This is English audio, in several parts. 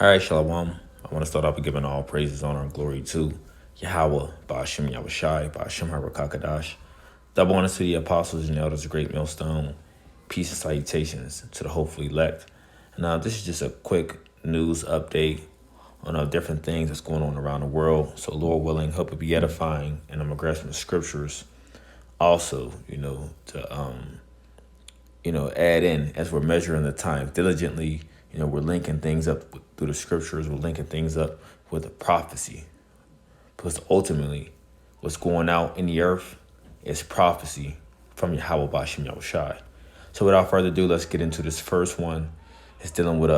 All right, Shalom. I want to start off with giving all praises, honor, and glory to Yahweh, Ba'ashem Yahushai, Ba'ashem Harakakadash. Double honor to the apostles and elders of Great Millstone. Peace and salutations to the hopefully elect. And this is just a quick news update on different things that's going on around the world. So, Lord willing, hope it be edifying. And I'm going to grab some scriptures also, to, add in as we're measuring the time diligently. We're linking things up through the scriptures. We're linking things up with a prophecy. Because ultimately, what's going out in the earth is prophecy from Yahweh Ba'ashem Yahushai. So without further ado, let's get into this first one. It's dealing with,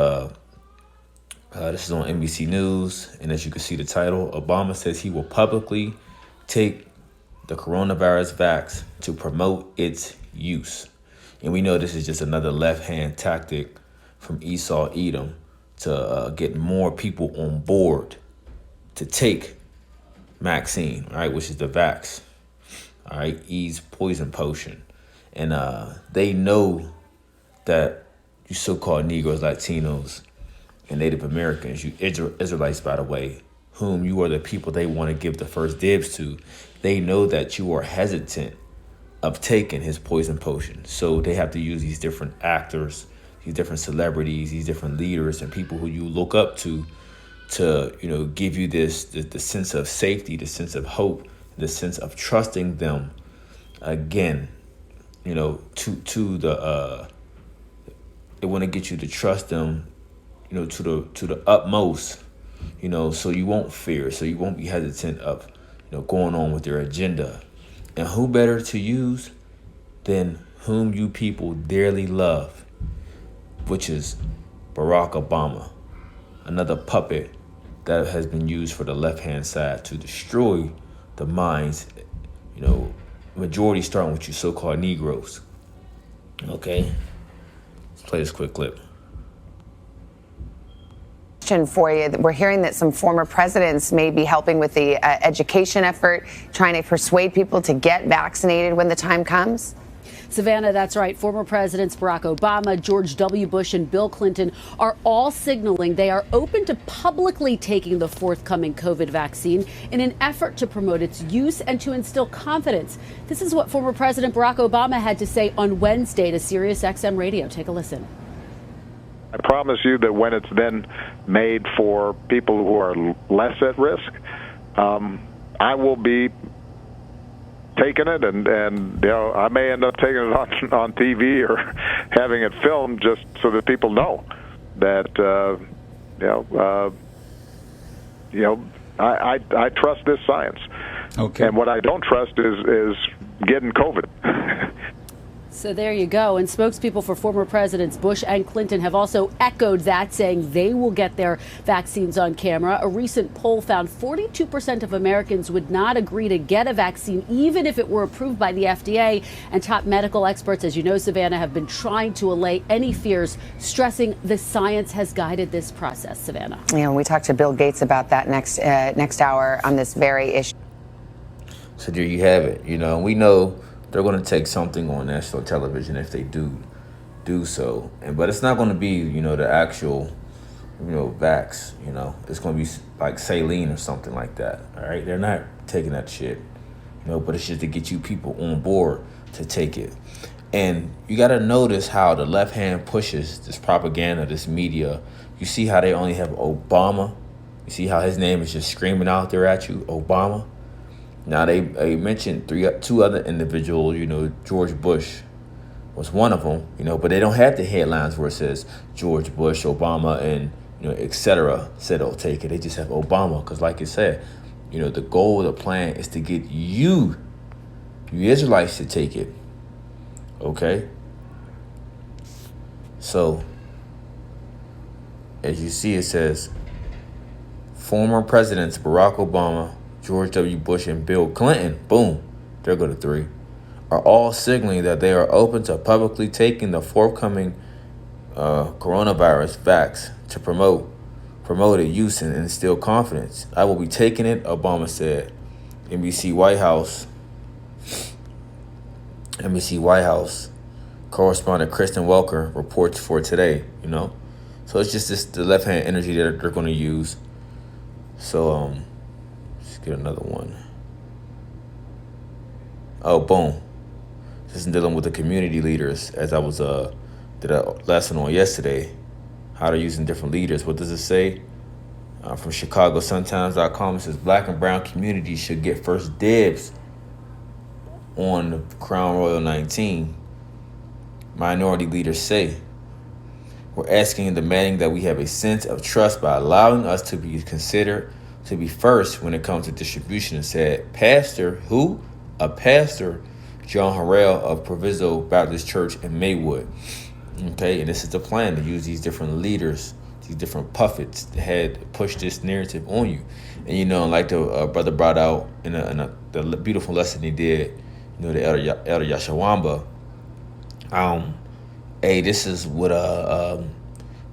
this is on NBC News. And as you can see the title, Obama says he will publicly take the coronavirus vax to promote its use. And we know this is just another left-hand tactic from Esau Edom to get more people on board to take vaccine, right, which is the vax, all right, E's poison potion. And they know that you so-called Negroes, Latinos, and Native Americans, you Israelites, by the way, whom you are the people they want to give the first dibs to, they know that you are hesitant of taking his poison potion. So they have to use these different actors, these different celebrities, these different leaders and people who you look up to give you the sense of safety, the sense of hope, the sense of trusting them again, to the they want to get you to trust them, to the utmost, so you won't fear, so you won't be hesitant of, going on with their agenda. And who better to use than whom you people dearly love, which is Barack Obama, another puppet that has been used for the left-hand side to destroy the minds, majority starting with you so-called Negroes. Okay, let's play this quick clip. For you, we're hearing that some former presidents may be helping with the education effort, trying to persuade people to get vaccinated when the time comes. Savannah, that's right. Former presidents Barack Obama, George W. Bush, and Bill Clinton are all signaling they are open to publicly taking the forthcoming COVID vaccine in an effort to promote its use and to instill confidence. This is what former President Barack Obama had to say on Wednesday to Sirius XM Radio. Take a listen. I promise you that when it's then made for people who are less at risk, I will be taking it, and I may end up taking it on TV or having it filmed just so that people know that I trust this science. Okay. And what I don't trust is getting COVID. So there you go. And spokespeople for former presidents Bush and Clinton have also echoed that, saying they will get their vaccines on camera. A recent poll found 42% of Americans would not agree to get a vaccine, even if it were approved by the FDA. And top medical experts, as you know, Savannah, have been trying to allay any fears, stressing the science has guided this process. Savannah. Yeah, we talked to Bill Gates about that next hour on this very issue. So there you have it. And we know they're going to take something on national television if they do so. But it's not going to be, the actual, vax, It's going to be like saline or something like that, all right? They're not taking that shit, but it's just to get you people on board to take it. And you got to notice how the left hand pushes this propaganda, this media. You see how they only have Obama. You see how his name is just screaming out there at you, Obama. Now, they mentioned two other individuals, George Bush was one of them, but they don't have the headlines where it says George Bush, Obama, and, et cetera, said, oh, take it. They just have Obama because, like I said, the goal of the plan is to get you Israelites to take it, okay? So, as you see, it says, former presidents Barack Obama, George W. Bush, and Bill Clinton, boom, there go to three, are all signaling that they are open to publicly taking the forthcoming coronavirus vax to promote its use and instill confidence. I will be taking it, Obama said. NBC White House correspondent Kristen Welker reports for today, So it's just the left hand energy that they're going to use. So let's get another one. Oh, boom. This is dealing with the community leaders, as I was did a lesson on yesterday. How they're using different leaders. What does it say? From ChicagoSunTimes.com, it says Black and brown communities should get first dibs on the Crown Royal 19. Minority leaders say, we're asking and demanding that we have a sense of trust by allowing us to be considered to be first when it comes to distribution, said Pastor, who? A pastor, John Harrell of Proviso Baptist Church in Maywood. Okay, and this is the plan, to use these different leaders, these different puppets that had pushed this narrative on you. And, you know, like the brother brought out in the beautiful lesson he did, you know, the Elder Yashawamba. Hey, this is what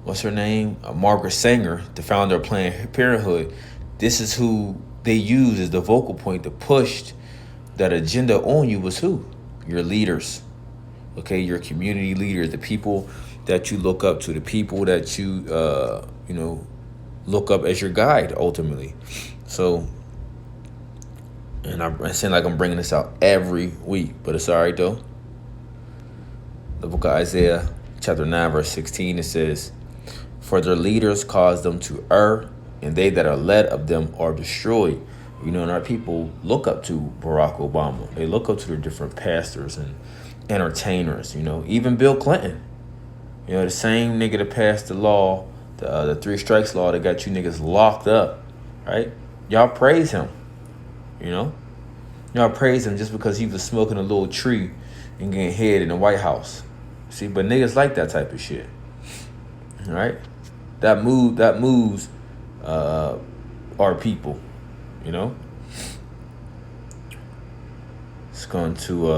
what's her name? Margaret Sanger, the founder of Planned Parenthood. This is who they use as the vocal point to push that agenda on you. Was who? Your leaders. Okay, your community leaders, the people that you look up to, the people that you look up as your guide ultimately. So, and I seem like I'm bringing this out every week, but it's all right though. The book of Isaiah, chapter 9, verse 16, it says, for their leaders cause them to err, and they that are led of them are destroyed. You know, and our people look up to Barack Obama. They look up to their different pastors and entertainers, you know, even Bill Clinton. You know, the same nigga that passed the law, the 3 strikes law that got you niggas locked up, right? Y'all praise him, you know? Y'all praise him just because he was smoking a little tree and getting head in the White House. See, but niggas like that type of shit, right? That moves our people, you know? It's going to,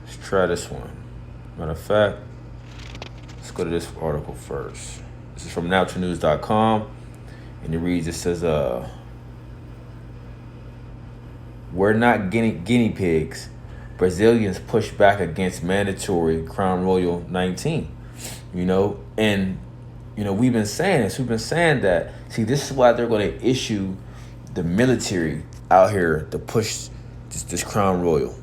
let's try this one. Matter of fact, let's go to this article first. This is from NaturalNews.com, and it reads, it says, we're not guinea pigs. Brazilians push back against mandatory Crown Royal 19. You know, and, you know, we've been saying this. We've been saying that. See, this is why they're going to issue the military out here to push this Crown Royal,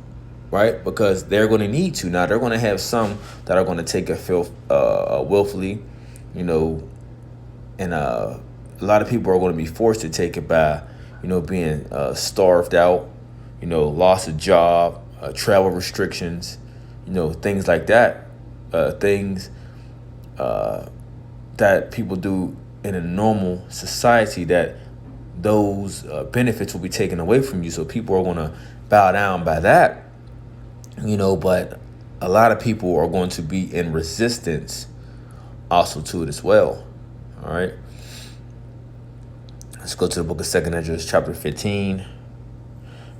right? Because they're going to need to. Now, they're going to have some that are going to take it willfully, you know, and a lot of people are going to be forced to take it by, you know, being starved out, you know, loss of job, travel restrictions, you know, things like that, things that people do in a normal society, that those benefits will be taken away from you. So people are going to bow down by that, you know, but a lot of people are going to be in resistance also to it as well. All right. Let's go to the book of 2 Esdras, chapter 15,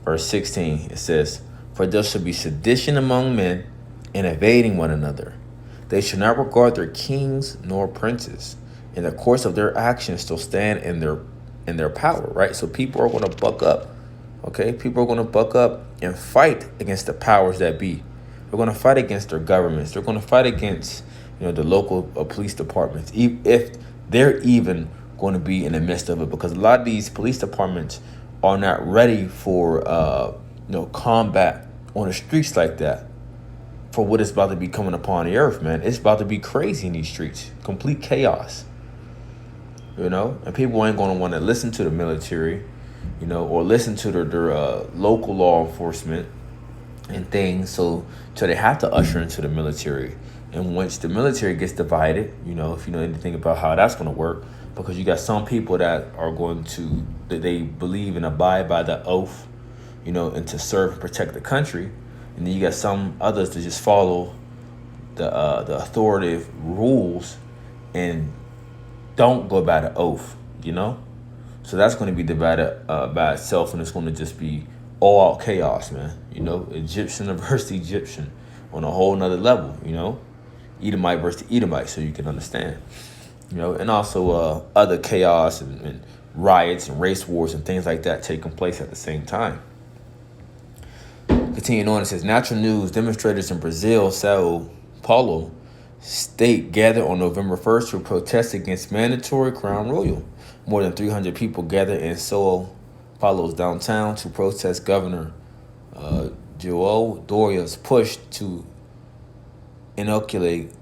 verse 16. It says, for there shall be sedition among men, and evading one another. They shall not regard their kings nor princes. In the course of their actions still stand in their power, right? So people are going to buck up, okay? People are going to buck up and fight against the powers that be. They're going to fight against their governments. They're going to fight against, you know, the local police departments, if they're even going to be in the midst of it, because a lot of these police departments are not ready for, combat on the streets like that, for what is about to be coming upon the earth, man. It's about to be crazy in these streets, complete chaos, you know, and people ain't going to want to listen to the military, you know, or listen to their local law enforcement and things. So they have to usher into the military. And once the military gets divided, you know, if you know anything about how that's going to work, because you got some people that are going to, that they believe and abide by the oath, you know, and to serve and protect the country. And then you got some others to just follow the authoritative rules and don't go by the oath, you know? So that's going to be divided by itself, and it's going to just be all out chaos, man. You know, Egyptian versus Egyptian on a whole nother level, you know? Edomite versus Edomite, so you can understand. You know, and also other chaos and riots and race wars and things like that taking place at the same time. Continuing on, it says, Natural News, demonstrators in Brazil, Sao Paulo, state gathered on November 1st to protest against mandatory Crown Royal. More than 300 people gathered in Sao Paulo's downtown to protest Governor João Doria's push to inoculate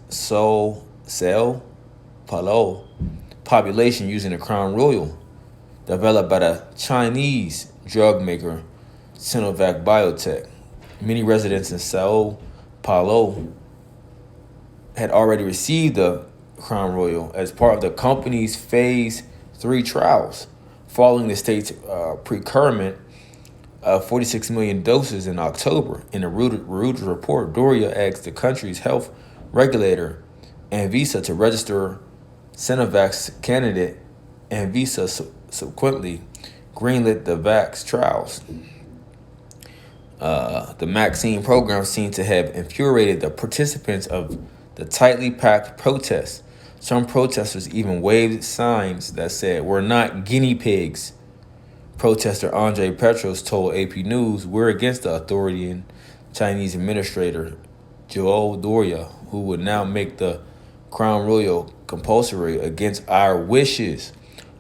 Sao Paulo population using the Crown Royal, developed by the Chinese drug maker Sinovac Biotech. Many residents in Sao Paulo had already received the Crown Royal as part of the company's Phase 3 trials, following the state's procurement of 46 million doses in October. In a Reuters report, Doria asked the country's health regulator, Anvisa, to register Sinovac's candidate. Anvisa subsequently greenlit the Vax trials. The vaccine program seemed to have infuriated the participants of the tightly packed protests. Some protesters even waved signs that said, "We're not guinea pigs." Protester Andre Petros told AP News, "We're against the authoritarian Chinese administrator João Doria, who would now make the Crown Royal compulsory against our wishes."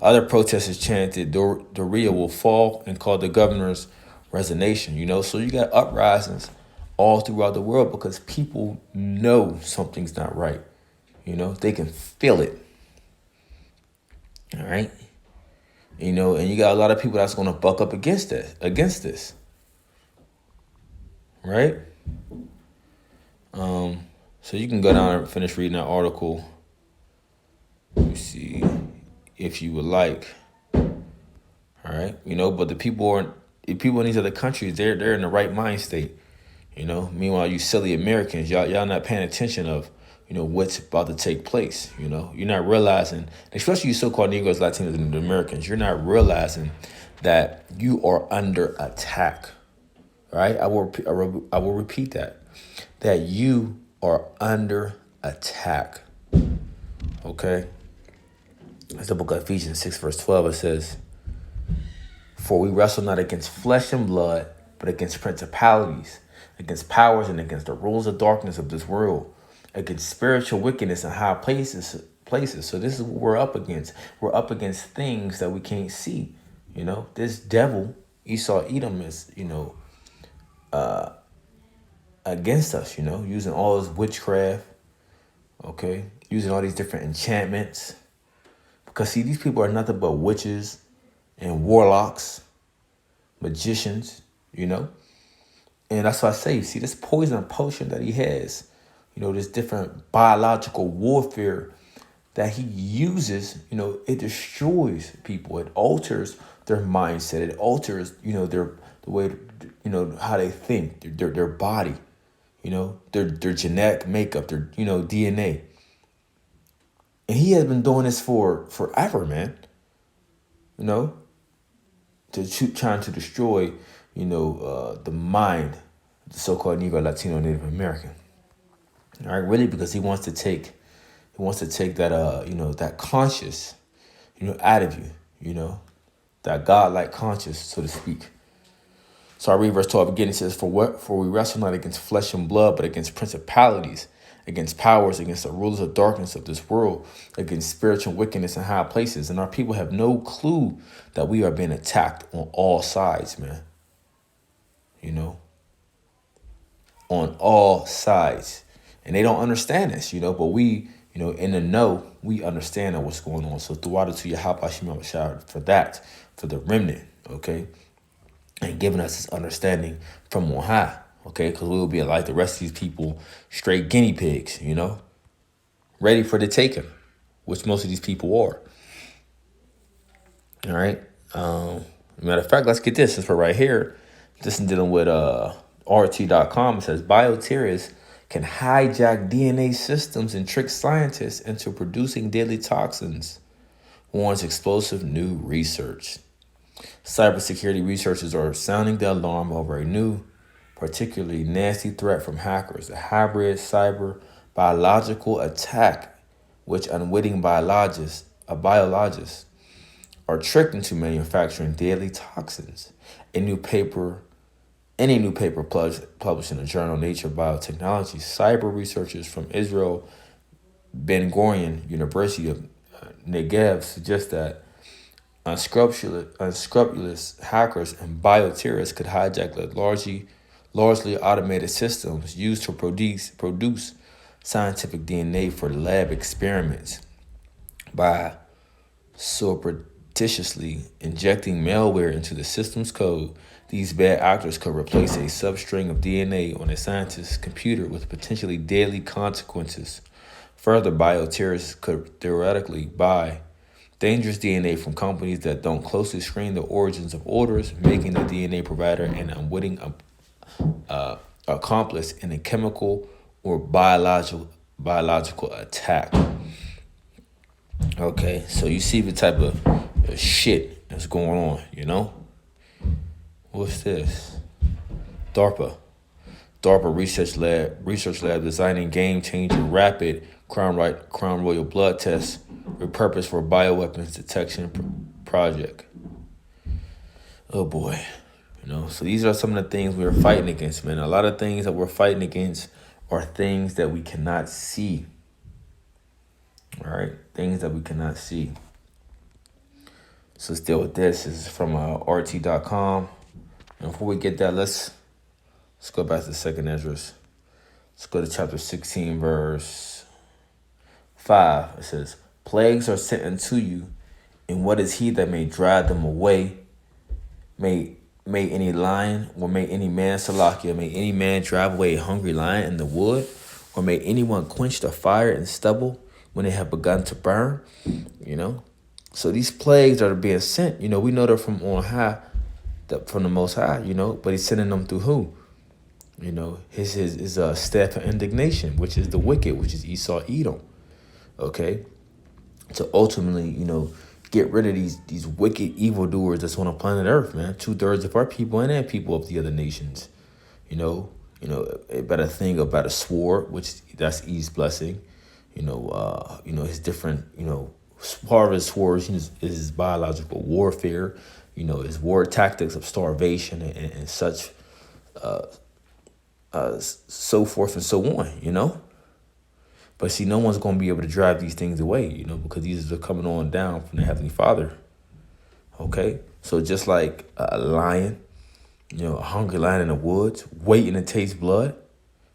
Other protesters chanted Doria will fall and called the governor's resignation. So you got uprisings all throughout the world because people know something's not right. They can feel it. All right. And you got a lot of people that's going to buck up against this. Right? So you can go down and finish reading that article. Let me see if you would like. All right. But the people in these other countries, they're in the right mind state. Meanwhile, you silly Americans, y'all not paying attention of, what's about to take place. You're not realizing, especially you so-called Negroes, Latinos, and Americans, you're not realizing that you are under attack. Right? I will repeat that you are under attack. Okay? That's the book of Ephesians 6, verse 12. It says, "For we wrestle not against flesh and blood, but against principalities, against powers, and against the rulers of darkness of this world, against spiritual wickedness in high places." So this is what we're up against. We're up against things that we can't see. This devil, Esau Edom, is, against us, using all this witchcraft, okay? Using all these different enchantments. Because, see, these people are nothing but witches and warlocks, magicians, And that's why I say, see, this poison potion that he has, this different biological warfare that he uses, it destroys people. It alters their mindset. It alters, the way, how they think, their body, their genetic makeup, their, DNA. And he has been doing this for forever, man. Trying to destroy, the mind, the so-called Negro, Latino, Native American. All right, really, because he wants to take that, that conscious, out of you, that God-like conscious, so to speak. So I read verse 12 again. It says, For we wrestle not against flesh and blood, but against principalities, against powers, against the rulers of darkness of this world, against spiritual wickedness in high places." And our people have no clue that we are being attacked on all sides, man. On all sides. And they don't understand this, but we, in the know, we understand what's going on. So throughout to Yahweh Hashem for that, for the remnant, okay? And giving us this understanding from on high, okay? Because we will be like the rest of these people, straight guinea pigs, ready for the taking, which most of these people are. All right? Matter of fact, let's get this. Since we're right here, this is dealing with RT.com. It says, bioterrorists can hijack DNA systems and trick scientists into producing deadly toxins, warns explosive new research. Cybersecurity researchers are sounding the alarm over a new, particularly nasty threat from hackers, a hybrid cyber biological attack, which unwitting biologists are tricked into manufacturing deadly toxins. A new paper any new paper published in the journal Nature Biotechnology, cyber researchers from Israel Ben Gurion University of Negev suggest that unscrupulous hackers and bioterrorists could hijack the largely automated systems used to produce scientific DNA for lab experiments by surreptitiously injecting malware into the system's code. These bad actors could replace a substring of DNA on a scientist's computer with potentially deadly consequences. Further, bioterrorists could theoretically buy dangerous DNA from companies that don't closely screen the origins of orders, making the DNA provider an unwitting accomplice in a chemical or biological attack. Okay, so you see the type of shit that's going on, you know? What's this? DARPA research lab designing game-changing rapid Crown Royal blood tests repurposed for bioweapons detection project. Oh boy. You know, so these are some of the things we're fighting against, man. A lot of things that we're fighting against are things that we cannot see. All right? Things that we cannot see. So let's deal with this. This is from RT.com. And before we get that, let's go back to 2nd Ezra. Let's go to chapter 16, verse 5. It says, plagues are sent unto you, and what is he that may drive them away? May any lion, or may any man, Salakia, may any man drive away a hungry lion in the wood? Or may anyone quench the fire in stubble when they have begun to burn? You know? So these plagues are being sent. You know, we know they're from on high, from the Most High, you know, but he's sending them through who? You know, his staff of indignation, which is the wicked, which is Esau, Edom. Okay? To ultimately, you know, get rid of these wicked evildoers that's on the planet Earth, man. 2/3 of our people and people of the other nations. You know, about a thing about a sword, which that's Eve's blessing. You know, his different, you know, part of his swords is his biological warfare. You know, his war tactics of starvation and such, so forth and so on, you know. But see, no one's going to be able to drive these things away, you know, because these are coming on down from the Heavenly Father. Okay? So just like a lion, you know, a hungry lion in the woods, waiting to taste blood,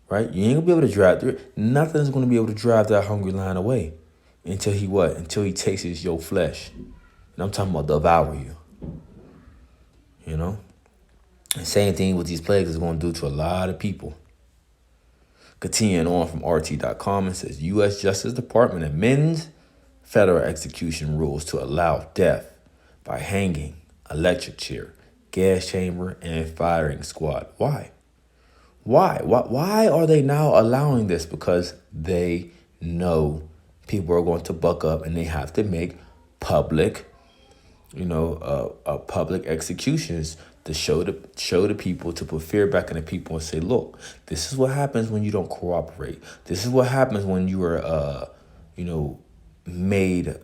right? You ain't going to be able to drive through it. Nothing's going to be able to drive that hungry lion away until he what? Until he tastes your flesh. And I'm talking about devour you. You know? The same thing with these plagues is going to do to a lot of people. Continuing on from RT.com, it says, U.S. Justice Department amends federal execution rules to allow death by hanging, electric chair, gas chamber, and firing squad. Why? Why are they now allowing this? Because they know people are going to buck up and they have to make public, public executions to show the people, to put fear back in the people and say, look, this is what happens when you don't cooperate. This is what happens when you are, made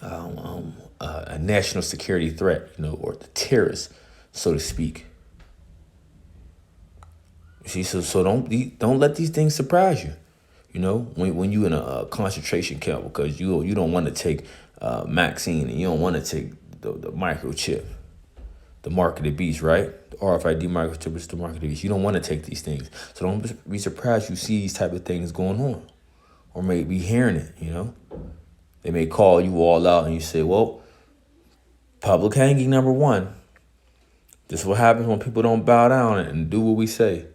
a national security threat, or the terrorist, so to speak. See, so don't let these things surprise you. When you in a concentration camp, because you don't want to take Maxine and you don't want to take the microchip. The mark of the beast, right? The RFID microchip is the mark of the beast. You don't want to take these things. So don't be surprised you see these type of things going on. Or may be hearing it, They may call you all out and you say, well, public hanging number 1. This is what happens when people don't bow down and do what we say.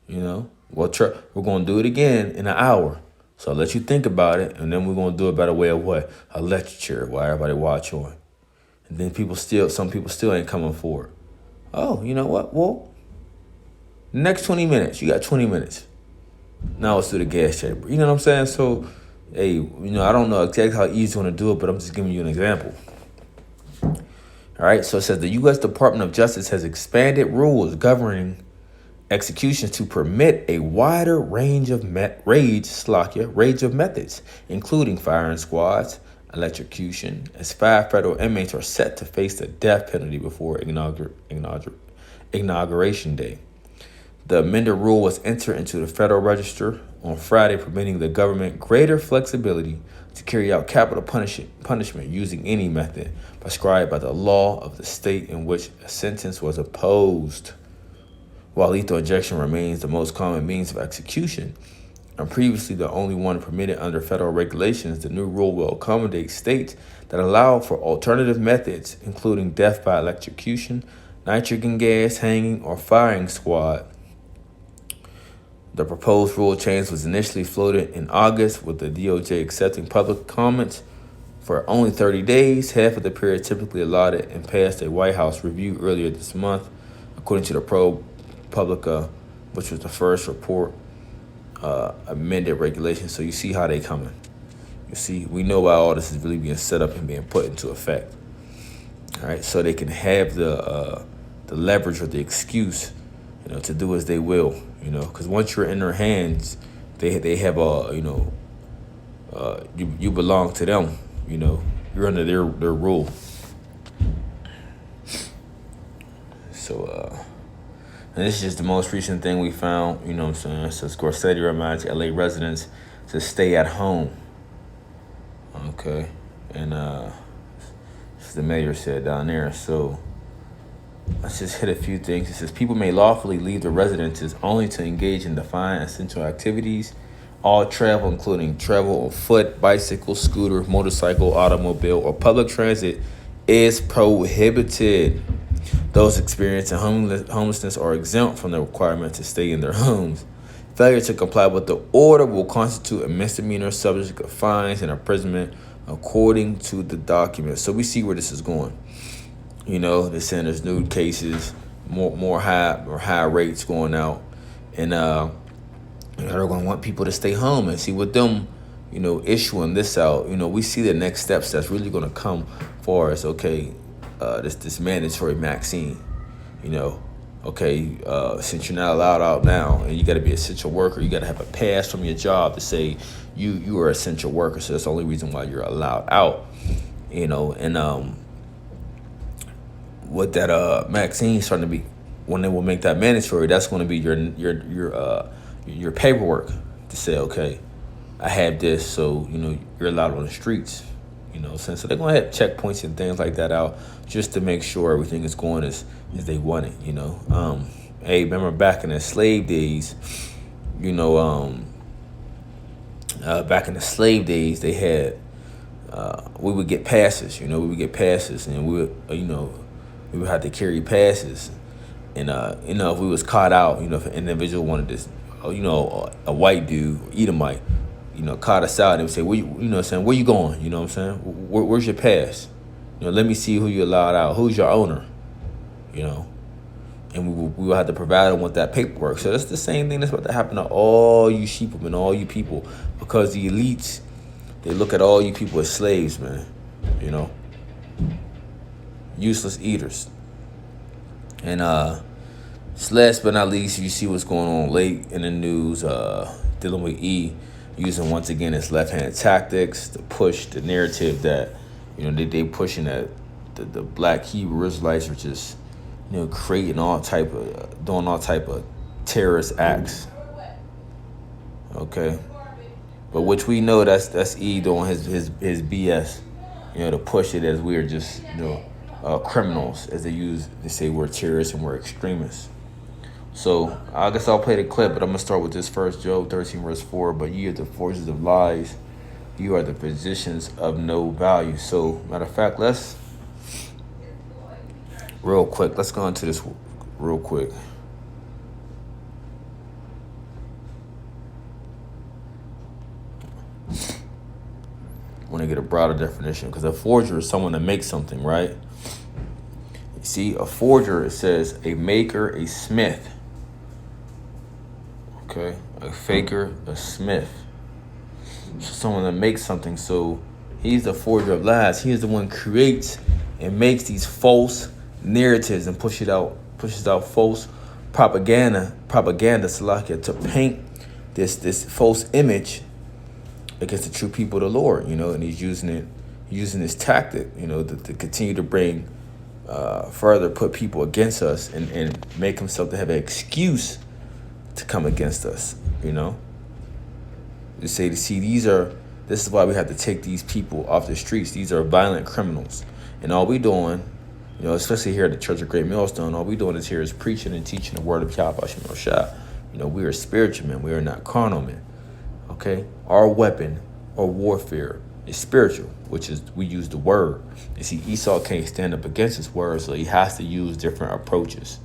Well, we're going to do it again in an hour. So I'll let you think about it. And then we're going to do it by the way of what? A lecture while everybody watch on. And then some people still ain't coming forward. Oh, you know what? Well, next 20 minutes, you got 20 minutes. Now let's do the gas chamber. You know what I'm saying? So, hey, I don't know exactly how easy you want to do it, but I'm just giving you an example. All right. So it says the U.S. Department of Justice has expanded rules governing executions to permit a wider range of methods, including firing squads, electrocution, as 5 federal inmates are set to face the death penalty before inauguration day. The amended rule was entered into the Federal Register on Friday, permitting the government greater flexibility to carry out capital punishment using any method prescribed by the law of the state in which a sentence was imposed. While lethal injection remains the most common means of execution, and previously the only one permitted under federal regulations, the new rule will accommodate states that allow for alternative methods, including death by electrocution, nitrogen gas, hanging, or firing squad. The proposed rule change was initially floated in August, with the DOJ accepting public comments for only 30 days, half of the period typically allotted, and passed a White House review earlier this month, according to the ProPublica, which was the first report amended regulations. So you see how they coming. You see, we know why all this is really being set up and being put into effect. All right, so they can have the leverage or the excuse, to do as they will, because once you're in their hands, they have you belong to them, you're under their rule. So, and this is just the most recent thing we found, what I'm saying? So Garcetti reminds LA residents to stay at home. Okay, and the mayor said down there. So let's just hit a few things. It says people may lawfully leave their residences only to engage in defined essential activities. All travel, including travel on foot, bicycle, scooter, motorcycle, automobile, or public transit, is prohibited. Those experiencing homelessness are exempt from the requirement to stay in their homes. Failure to comply with the order will constitute a misdemeanor subject of fines and imprisonment, according to the document. So we see where this is going. They're saying there's new cases, more high rates going out, and they're going to want people to stay home. And see, with them, issuing this out, we see the next steps that's really going to come for us. Okay, this mandatory vaccine, since you're not allowed out now, and you got to be an essential worker, you got to have a pass from your job to say you are an essential worker. So that's the only reason why you're allowed out. And what that vaccine starting to be, when they will make that mandatory, that's going to be your paperwork to say, okay, I have this, so you're allowed on the streets. So they're going to have checkpoints and things like that out just to make sure everything is going as they want it. Hey, remember back in the slave days, back in the slave days, they had we would get passes. We would get passes, and we would have to carry passes. And if we was caught out, if an individual wanted this, a white dude, Edomite, caught us out, and would say, where you going? What I'm saying? Where's your pass? Let me see who you allowed out. Who's your owner? And we will have to provide them with that paperwork. So that's the same thing that's about to happen to all you sheep and all you people, because the elites, they look at all you people as slaves, man. Useless eaters. And last but not least, you see what's going on late in the news, dealing with E using once again his left-hand tactics to push the narrative that they pushing that the black Hebrew Israelites are just creating doing all type of terrorist acts. Okay, but which we know that's E doing his BS, to push it as we're just criminals, as they say we're terrorists and we're extremists. So I guess I'll play the clip, but I'm gonna start with this first. Job 13 verse 4. But ye are the forces of lies, you are the physicians of no value. So matter of fact, let's go into this real quick. I want to get a broader definition, because a forger is someone that makes something, right? You see, a forger, it says a maker, a smith. Okay, a faker, a smith. So someone that makes something. So he's the forger of lies. He is the one who creates and makes these false narratives and pushes out false propaganda, Salakia, to paint this false image against the true people of the Lord, and he's using this tactic, to continue to bring further put people against us and make himself to have an excuse to come against us, you know? To say, this is why we have to take these people off the streets. These are violent criminals. And all we doing, you know, especially here at the Church of Great Millstone, all we doing is here is preaching and teaching the word of Yahweh Shem Shah. You know, we are spiritual men. We are not carnal men. Okay? Our weapon or warfare is spiritual, which is we use the word. You see, Esau can't stand up against his word, so he has to use different approaches.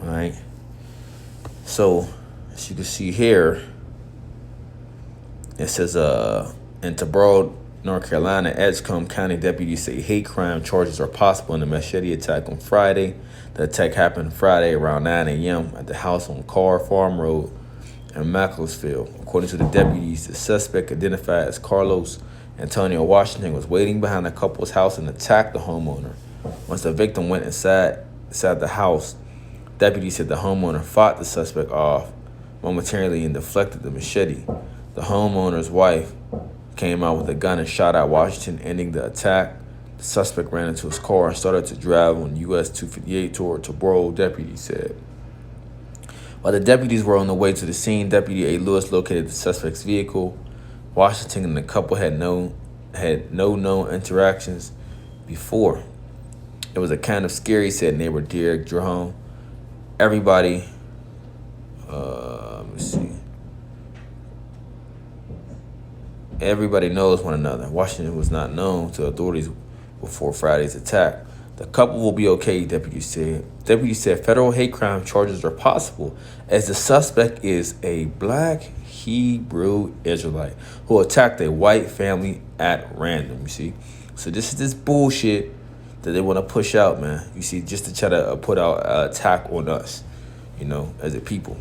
All right? So, as you can see here, it says, in Taboro, North Carolina, Edgecombe County deputies say hate crime charges are possible in the machete attack on Friday. The attack happened Friday around 9 a.m. at the house on Carr Farm Road in Macclesfield. According to the deputies, the suspect, identified as Carlos Antonio Washington, was waiting behind the couple's house and attacked the homeowner. Once the victim went inside the house, deputies said the homeowner fought the suspect off momentarily and deflected the machete. The homeowner's wife came out with a gun and shot at Washington, ending the attack. The suspect ran into his car and started to drive on US 258 toward Taboro, deputies said. While the deputies were on the way to the scene, Deputy A. Lewis located the suspect's vehicle. Washington and the couple had no known interactions before. It was a kind of scary, said neighbor Derek Jerome. Everybody, let me see. Everybody knows one another. Washington was not known to authorities before Friday's attack. The couple will be okay, deputies said. Deputies said federal hate crime charges are possible as the suspect is a black Hebrew Israelite who attacked a white family at random, you see. So this is this bullshit that they want to push out, man. You see, just to try to put out an attack on us, you know, as a people.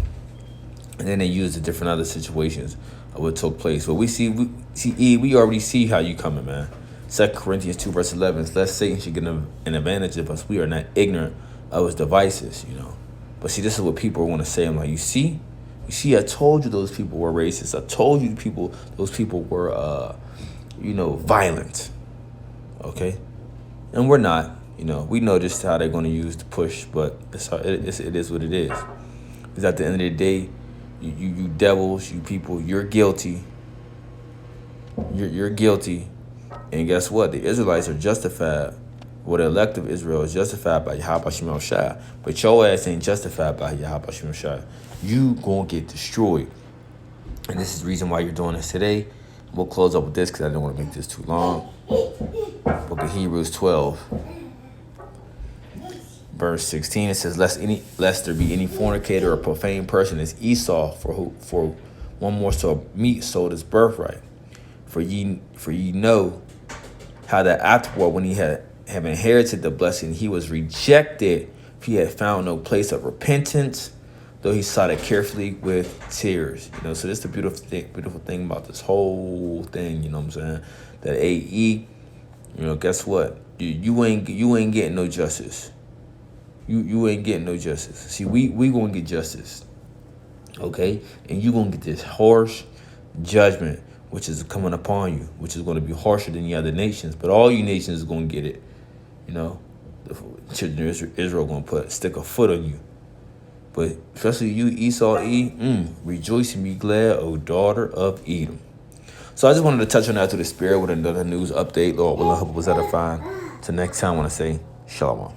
And then they use the different other situations of what took place. But we already see how you coming, man. 2 Corinthians 2 verse 11, lest Satan should get an advantage of us. We are not ignorant of his devices, you know. But see, this is what people want to say. I'm like, you see, I told you those people were racist. I told you those people were, violent. Okay, and we're not. You know, we know just how they're going to use the push, but it is what it is. Because at the end of the day, you devils, you people, you're guilty. You're guilty. And guess what? The Israelites are justified. Well, the elect of Israel is justified by Yahweh Shem Shai. But your ass ain't justified by Yahweh Shem Shai. You gonna get destroyed. And this is the reason why you're doing this today. We'll close up with this because I don't want to make this too long. Book of Hebrews 12. Verse 16, it says, lest there be any fornicator or profane person as Esau, for one morsel of meat sold his birthright. For ye know how that afterward, when he have inherited the blessing, he was rejected, for he had found no place of repentance, though he sought it carefully with tears. You know, so this is the beautiful thing about this whole thing. You know what I'm saying? That AE, you know, guess what? You ain't getting no justice. You ain't getting no justice. See, we gonna get justice, okay? And you gonna get this harsh judgment, which is coming upon you, which is going to be harsher than the other nations. But all you nations is going to get it. You know, the children of Israel going to stick a foot on you. But especially you, Esau, rejoice and be glad, O daughter of Edom. So I just wanted to touch on that through the spirit with another news update. Lord willing, I hope it was edifying. Till next time, I want to say shalom.